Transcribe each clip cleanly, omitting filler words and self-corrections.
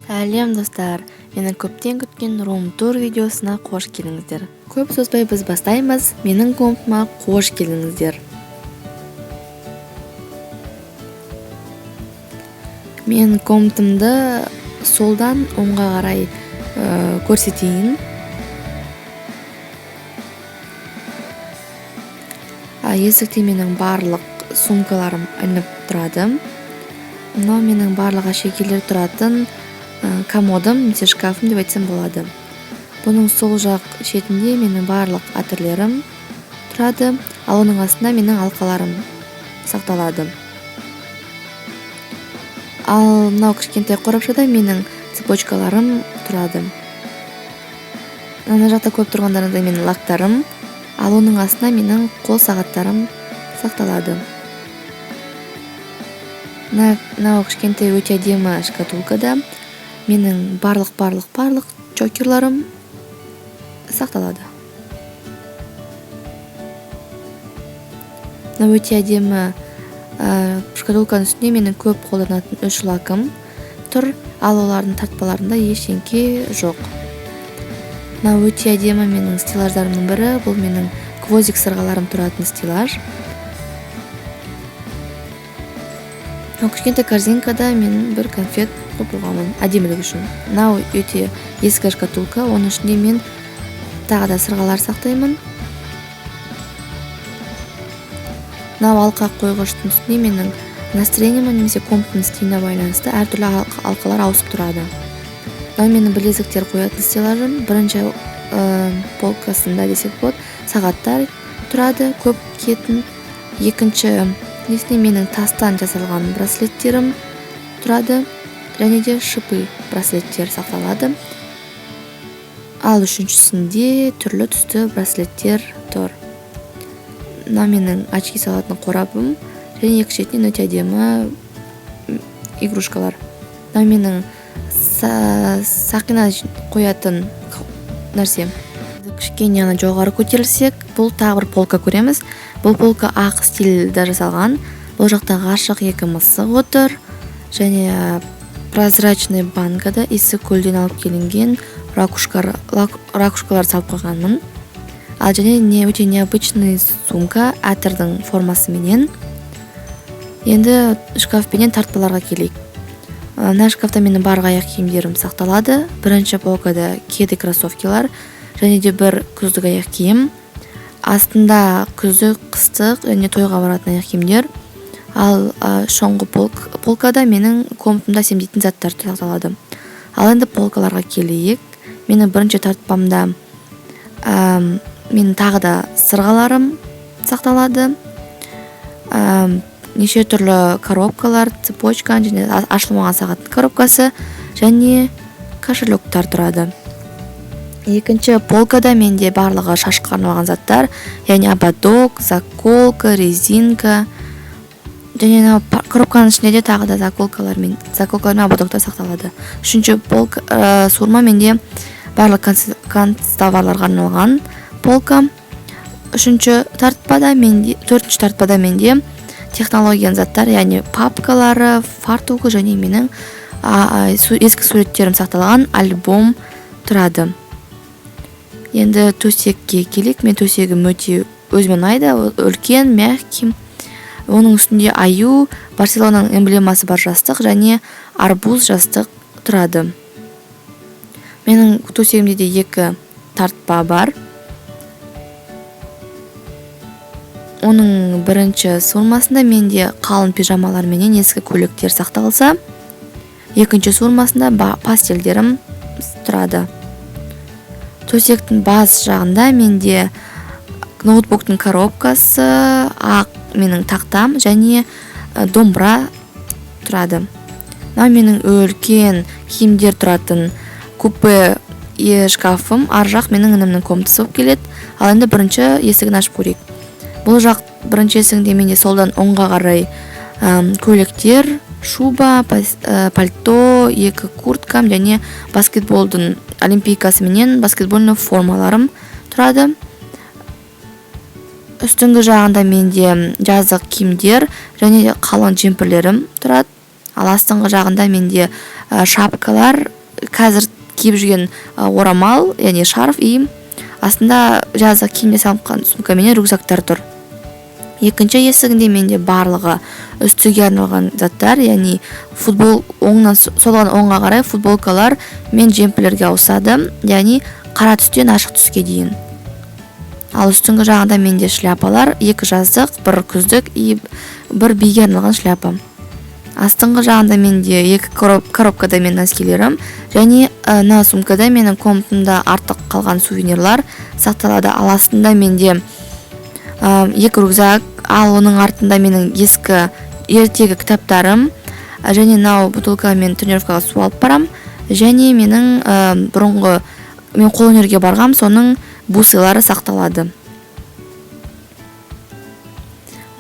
Сәлем достар, менің көптен күткен рум-тур видеосына қош келдіңіздер. Көп созбай біз бастаймыз, менің комнатама қош келдіңіздер. Мен комнатымды солдан оңға қарай көрсетейін. Есікте менің барлық сумкаларым ілініп тұрады. Мынау менің барлық әшекейлер тұратын комодым, немесе шкафым деп айтсам болады. Бұның сол жақ шетінде менің барлық әтірлерім тұрады, ал оның астында менің алқаларым сақталады. Ал мынау кішкентай қорапшада менің цепочкаларым тұрады. Ана жақта көп тұрғандарында менің лактарым, ал оның астында менің қол сағаттарым сақталады. Мынау кішкентай өте әдемі шкатулкада менің барлық чокерларым сақталады. Мынау өте әдемі шкатулканың үстінде менің көп қолданатын 3 лакым тұр, ал олардың тартпаларында ештеңке жоқ. Мынау өте әдемі менің стеллаждарымның бірі, бұл менің гвоздик сырғаларым тұратын стеллаж. Кішкентай корзинкада мен бір конфет қойып қойғанмын әдемілік үшін. Мынау өте ескі шкатулка, оның ішінде мен тағы да сырғалар сақтаймын. Мынау алқа қойғыштың үстінде менің настроениема немесе комнатаның стиліне байланысты әртүрлі алқалар ауысып тұрады. Мынау менің білезіктер қоятын стеллажым. Бірінші полкасында десек болады, сағаттар тұрады, көп киетін. Екінші несіне менің тастан жасалған браслеттерім тұрады, және де шипы браслеттер сақталады. Ал үшіншісінде түрлі түсті браслеттер тұр. Мына менің очки салатын қорабым, және екі шетінен өте әдемі игрушкалар. Мына менің сақина қоятын нәрсе. Кішкене жоғары көтерілсек, бұл тағы бір полка көреміз. Бұл полка ақ стильде жасалған. Бұл жақта ғашық екі мысық отыр, және прозрачный банкада есік көлден алып келінген ракушкалар салып қойғанмын. Ал және өте необычный сумка әтірдің формасыменен. Енді шкафпенен тартпаларға келейік. Мына шкафта менің барлық аяқ киімдерім сақталады. Бірінші полкада кеді кроссовкилар, және де бір күздік аяқ киім. Астында күздік, қыстық және тойға баратын аяқ киімдер. Ал шоңғы полкада менің комнатымда семдейтін заттар сақталады. Ал енді полкаларға келейік. Менің бірінші тартпамда менің тағы да сырғаларым сақталады. Неше түрлі коробкалар, цепочка, және ашылмаған сағаттың коробкасы, және кошелектар тұрады. Екінші полкада менде барлығы шашқа арналған заттар, яғни ободок, заколка, резинка, және коробканың ішінде де тағы да заколкалар мен ободоктар сақталады. Үшінші суырма менде барлық канцтоварларға арналған полка. Төртінші тартпада менде технологияның заттар, яғни папкалары, фартуғы және менің ескі суреттерім сақталған альбом тұрады. Енді төсекке келейік. Мен төсегім өте өзіме ұнайды, үлкен, мягкий. Оның үстінде аю, Барселонаның эмблемасы бар жастық және арбуз жастық тұрады. Менің төсегімде де 2 тартпа бар. Оның бірінші суырмасында менде қалың пижамалар менен ескі көйлектер сақталса, екінші суырмасында пастельдерім тұрады. Төсектің бас жағында менде ноутбуктың коробкасы, ақ менің тақтам және домбыра тұрады. Мына менің үлкен киімдер тұратын купе шкафым, ар жақ менің інімнің комнатасы болып келеді. Ал енді бірінші есігін ашып көрейік. Бұл жақ бірінші есігінде менде солдан оңға қарай көйлектер, шуба, пальто, 2 курткам және баскетболдың олимпийкасы менен баскетбольный формаларым тұрады. Үстіңгі жағында менде жаздық киімдер және қалың джемперлерім тұрады. Ал астыңғы жағында менде шапкалар, қазір киіп жүрген орамал, яғни шарф и астында жазда киімге салынған сумка менен рюкзактар тұр. Екінші есігінде менде барлығы үстіге арналған заттар, яғни футбол оңнан солған оңға қарай футболкалар мен жемпілерге ауысады, яғни қара түстен ашық түске дейін. Ал үстіңгі жағында менде шляпалар, 2 жаздық, 1 күздік и 1 биге арналған шляпа. Астыңғы жағында менде 2 коробкада мен носкилерім, және на сумкада менің комнатымда артық қалған сувенирлар сақталады. Ал астында менде 2 рюкзак, ал оның артында менің ескі ертегі кітаптарым, және нау бутылка мен тренировкаға су алып барам, және менің бұрынғы мен қолөнерге барғам, соның бусылары сақталады.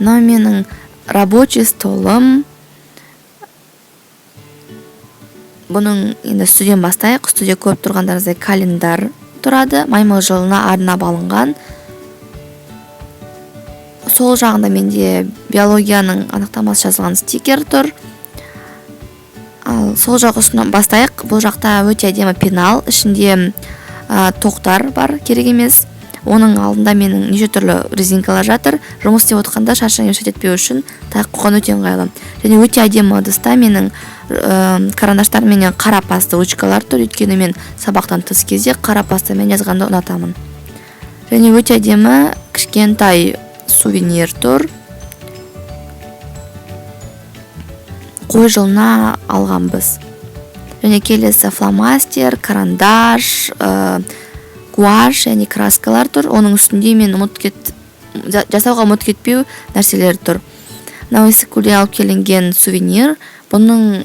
Мынау менің рабочий столым. Бұның енді студент бастайық. Студия көріп тұрғандарыңыздай календар тұрады, маймыл жылына арнап алынған. Сол жағында менде биологияның анықтамасы жазылған стикер тұр. Ал сол жағысынан бастайық. Бұл жақта өте әдемі пенал, ішінде тоқтар бар, керек емес. Оның алдында менің неше түрлі резинкалар жатыр. Жұмыс істеп отқанда шаршаңып шететпеу үшін таяқ қойған өте ыңғайлы. Және өте әдемі ыдыста менің карандаштар менен қара паста ручкалар тұр, өйткені мен сабақтан тыс кезде қара пастамен жазғанды ұнатамын. Және өте әдемі кішкентай сувенир тұр. Қой жылына алған біз. Және келесі фломастер, карандаш, гуаш және краскалар тұр. Оның үстінде мен жасауға ұмыт кетпеу нәрселер тұр. Мынау есіккөлден алып келінген сувенир. Бұның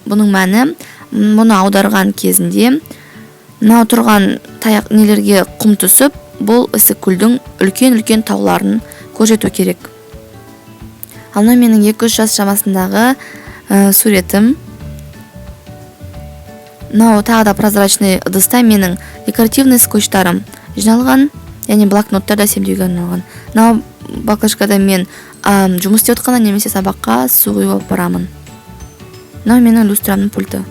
мәні, бұны аударған кезінде мынау тұрған таяқ нелерге құм түсіп, бұл есіккөлдің үлкен тауларын көрсету керек. Ал менің 2-3 жас шамасындағы суретім. Мынау тағы да прозрачный ыдыста менің декоративный скотчтарым жиналған, яғни блокноттарда семдеуге арналған. Мынау баклажкада мен жұмыс істеп отқанда немесе сабаққа су құйып барамын. Мынау менің люстрамның пульті.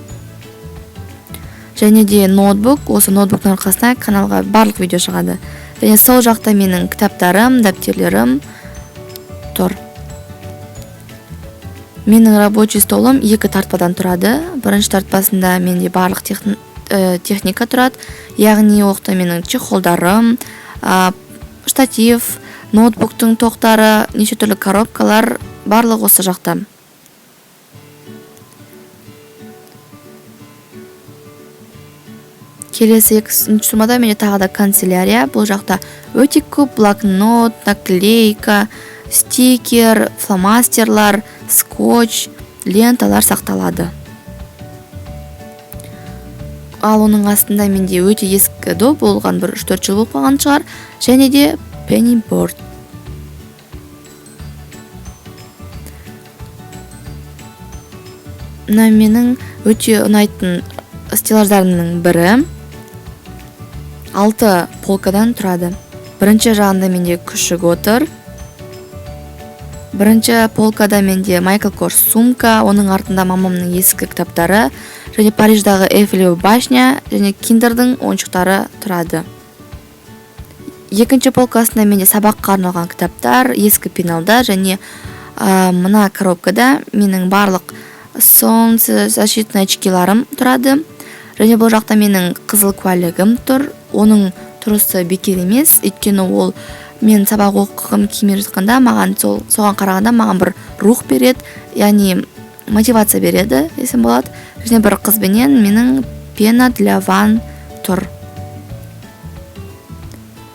Және де ноутбук, осы ноутбуктың арқасында каналға барлық видео шығады. Және сол жақта менің кітаптарым, дәптерлерім тұр. Менің рабочий столым 2 тартпадан тұрады. Бірінші тартпасында менде барлық техника тұрады. Яғни оқты менің чехолдарым, штатив, ноутбуктың тоқтары, неше түрлі коробкалар барлық осы жақта. Келесі 2-ші сумада менде тағы да канцелярия. Бұл жақта өте көп блокнот, наклейка, стикер, фломастерлар, скотч, ленталар сақталады. Ал оның астында менде өте ескі доп болған, 3-4 жыл болып қалған шығар, және де пенниборд. Мына менің өте ұнайтын стеллаждарымның бірі. 6 полкадан тұрады. Бірінші жағында менде күшік отыр. Бірінші полкада менде Майкл Корс сумка, оның артында мамамның ескі кітаптары, және Париждағы Эйфелева башня, және киндердің ойыншықтары тұрады. Екінші полкасында менде сабаққа арналған кітаптар, ескі пеналдар, және мына коробкада менің барлық солнцезащитный очкиларым тұрады. Және бұл жақта менің қызыл куәлігім тұр. Оның тұрысы бекер емес, өйткені ол мен сабақ оқығым келмей жатқанда маған соған қарағанда маған бір рух береді, яғни мотивация береді, десем болады. Және бір қызбенен менің пена для ван тұр.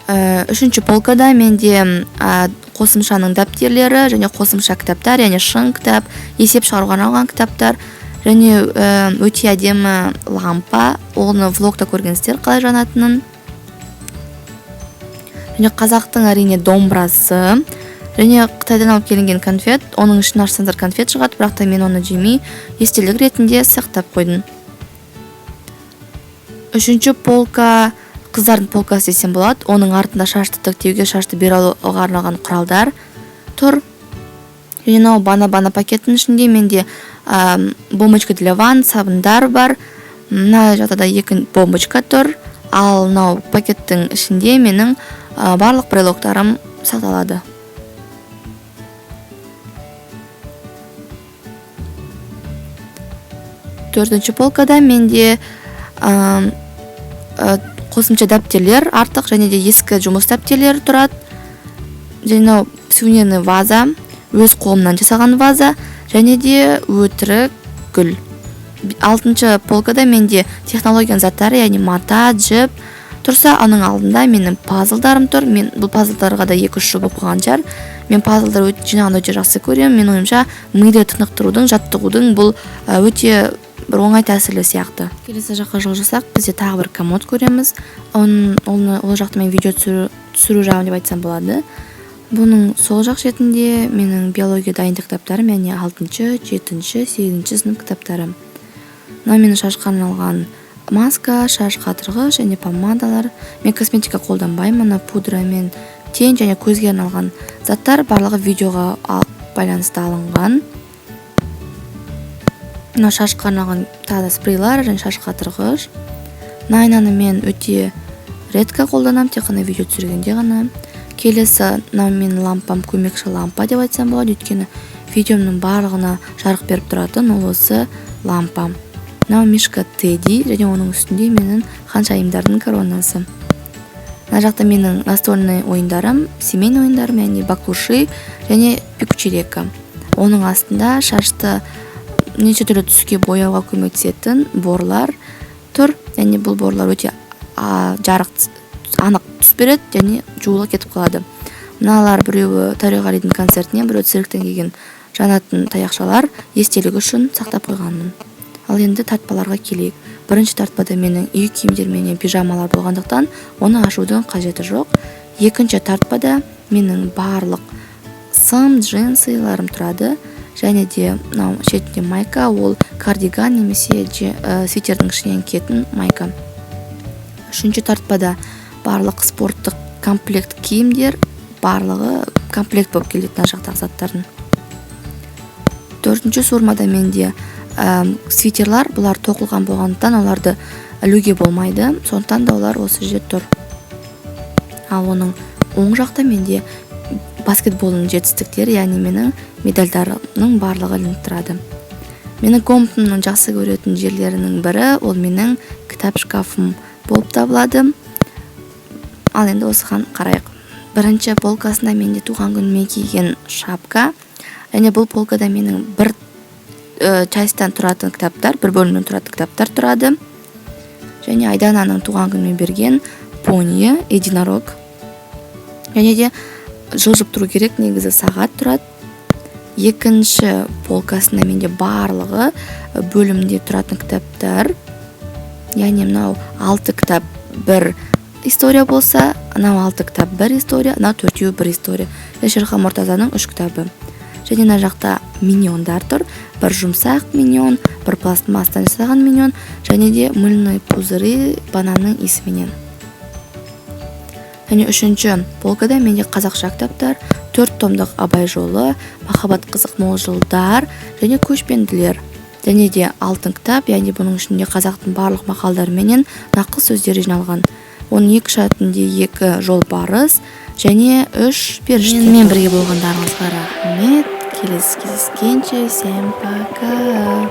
Үшінші полкада менде қосымшаның дәптерлері және қосымша кітаптар, яғни шын кітап, есеп шығаруға арналған кітаптар, және өте әдемі лампа, оны влогта көргенсіздер қалай жанатынын. Және қазақтың әрине домбырасы, және Қытайдан алып келінген конфет, оның ішін ашсаңыздар конфет шығады, бірақ та мен оны жемей естелік ретінде сақтап қойдым. Үшінші полка қыздардың полкасы десем болады. Оның артында шашты тіктеуге, шашты бере алуға арналған құралдар тұр. және мынау бана пакеттің ішінде менде бомбочка для ванн сабындар бар. Мына жақта да 2 бомбочка тұр. Ал мынау пакеттің ішінде менің барлық брелоктарым сақталады. Төртінші полкада менде қосымша дәптерлер артық және де ескі жұмыс дәптерлері тұрады. Және мынау сувенирный ваза, өз қолымнан жасаған ваза және де өтірік гүл. 6-шы полкада менде технологияның заттары, яғни мата, жіп тұрса, оның алдында менің пазлдарым тұр. Мен бұл пазлдарға да 2-3 жыл болып қалған шығар. Мен пазлдар жинағын өте жақсы көремін. Мен ойымша миды тынықтырудың, жаттығудың бұл өте бір оңай тәсілі сияқты. Келесі жаққа жол жасақ, бізде тағы бір комод көреміз. Ол жақта мен видео түсіру жағын деп айтсам болады. Бұның сол жақ шетінде менің биология дайындық кітаптарым, яғни 6-шы, 7-шы, 8-шы сынып кітаптарым. Мынау менің шашқа арналған маска, шаш қатырғыш және помадалар. Мен косметика қолданбаймын. Мына пудра мен тень және көзге арналған заттар барлығы видеоға байланысты алынған. Мына шашқа арналған тағы да спрейлар және шаш қатырғыш. Мына айнаны мен өте редко қолданамын, тек қана видео түсіргенде ғана. Келесі мынау менің лампам, көмекші лампа деп айтсам болады, өйткені видеомның барлығына жарық беріп тұратын ол осы лампам. Мынау мишка Тедди және оның үстінде менің ханшайымдардың коронасы. Мына жақта менің настольный ойындарым, семейный ойындарым, яғни баклуши және пикучерека. Оның астында шашты неше түрлі түске бояуға көмектесетін борлар тұр. Яғни бұл борлар өте жарық, анық түс береді және жуылып кетіп қалады. Мыналар біреуі Төреғалидың концертіне, біреуі цирктен келген жанатын таяқшалар, естелік үшін сақтап қойғанмын. Ал енді тартпаларға келейік. Бірінші тартпада менің үй киімдер менен пижамалар болғандықтан, оны ашудың қажеті жоқ. Екінші тартпада менің барлық сым джинсыларым тұрады. Және де мынау шетінде майка, ол кардиган немесе свитердің ішінен киетін майка. Үшінші тартпада барлық спорттық комплект киімдер, барлығы комплект болып келеді мына жақтағы заттардың. Төртінші суырмада менде свитерлар, бұлар тоқылған болғандықтан оларды ілуге болмайды, сондықтан да олар осы жерде тұр. Ал оның оң жақта менде баскетболдың жетістіктері, яғни менің медальдарымның барлығы ілініп тұрады. Менің комнатымның жақсы көретін жерлерінің бірі ол менің кітап шкафым болып табылады. Ал енді осыған қарайық. Бірінші полкасында менде туған күніме киген шапка. Және бұл полкада менің бір частьтан тұратын кітаптар, бір бөлімнен тұратын кітаптар тұрады. Және Айдананың туған күніме берген пони, единорог. Және де жылжып тұру керек, негізі сағат тұрады. Екінші полкасында менде барлығы бөлімде тұратын кітаптар. Яғни мынау 6 кітап бір история болса, мынау 6 кітап бір история, мынау 4 бір история. Шерхан Мұртазаның 3 кітабы. Және мына жақта миньондар тұр. Бір жұмсақ миньон, бір пластмастан жасалған миньон, және де мыльный пузыры бананның исіменен. Және үшінші полкада менде қазақша кітаптар, 4 томдық Абай жолы, махаббат қызық мол жылдар және көшпенділер. Және де алтын кітап, яғни бұның ішінде қазақтың барлық мақалдары менен нақыл сөздері жиналған. Оның 2 шатында 2 жолбарыс және 3 періште. Мен бірге болғандарыңызға рахмет. Келесі кездескенше, всем пока.